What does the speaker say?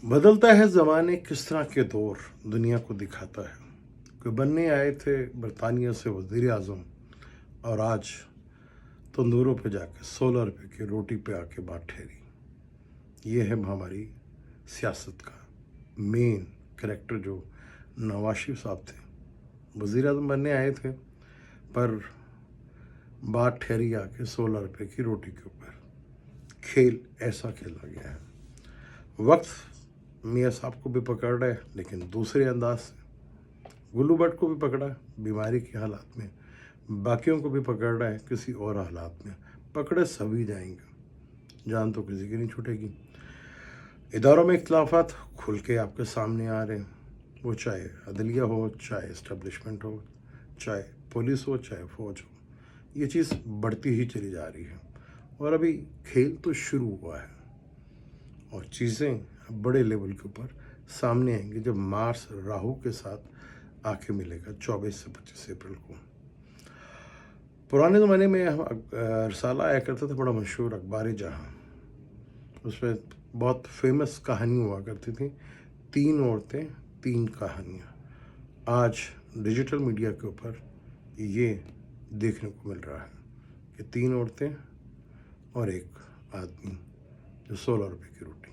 بدلता ہے ज़माने किस तरह के दौर दुनिया को दिखाता है। कोई बनने आए थे बरतानिया से वज़ीर आज़म और आज तंदूरों पे जाके 16 रुपए की रोटी पे आके बात ठहरी। ये है हमारी सियासत का मेन करेक्टर जो नवाज शरीफ साहब थे। वज़ीर आज़म बनने आए थे पर बात ठहरी आके 16 रुपए की रोटी के ऊपर। खेल ऐसा खेला गया है। वक्त मियाँ साहब को भी पकड़ रहा है लेकिन दूसरे अंदाज से। गुल्लू भट्ट को भी पकड़ा बीमारी के हालात में, बाकियों को भी पकड़ रहा है किसी और हालात में। पकड़े सभी जाएंगे, जान तो किसी की नहीं छूटेगी। इदारों में इख्तलाफात खुल के आपके सामने आ रहे हैं, वो चाहे अदलिया हो, चाहे इस्टेब्लिशमेंट हो, चाहे पुलिस हो, चाहे फौज हो। ये चीज़ बढ़ती ही चली जा रही है और अभी खेल तो शुरू हुआ है और चीज़ें बड़े लेवल के ऊपर सामने आएंगी जब मार्स राहु के साथ आके मिलेगा 24 से 25 अप्रैल को। पुराने ज़माने में रसाला आया करता था, बड़ा मशहूर अखबार जहाँ। उसमें बहुत फेमस कहानी हुआ करती थी, 3 औरतें 3 कहानियाँ। आज डिजिटल मीडिया के ऊपर ये देखने को मिल रहा है कि 3 औरतें और एक आदमी जो 16 रुपए की रोटी।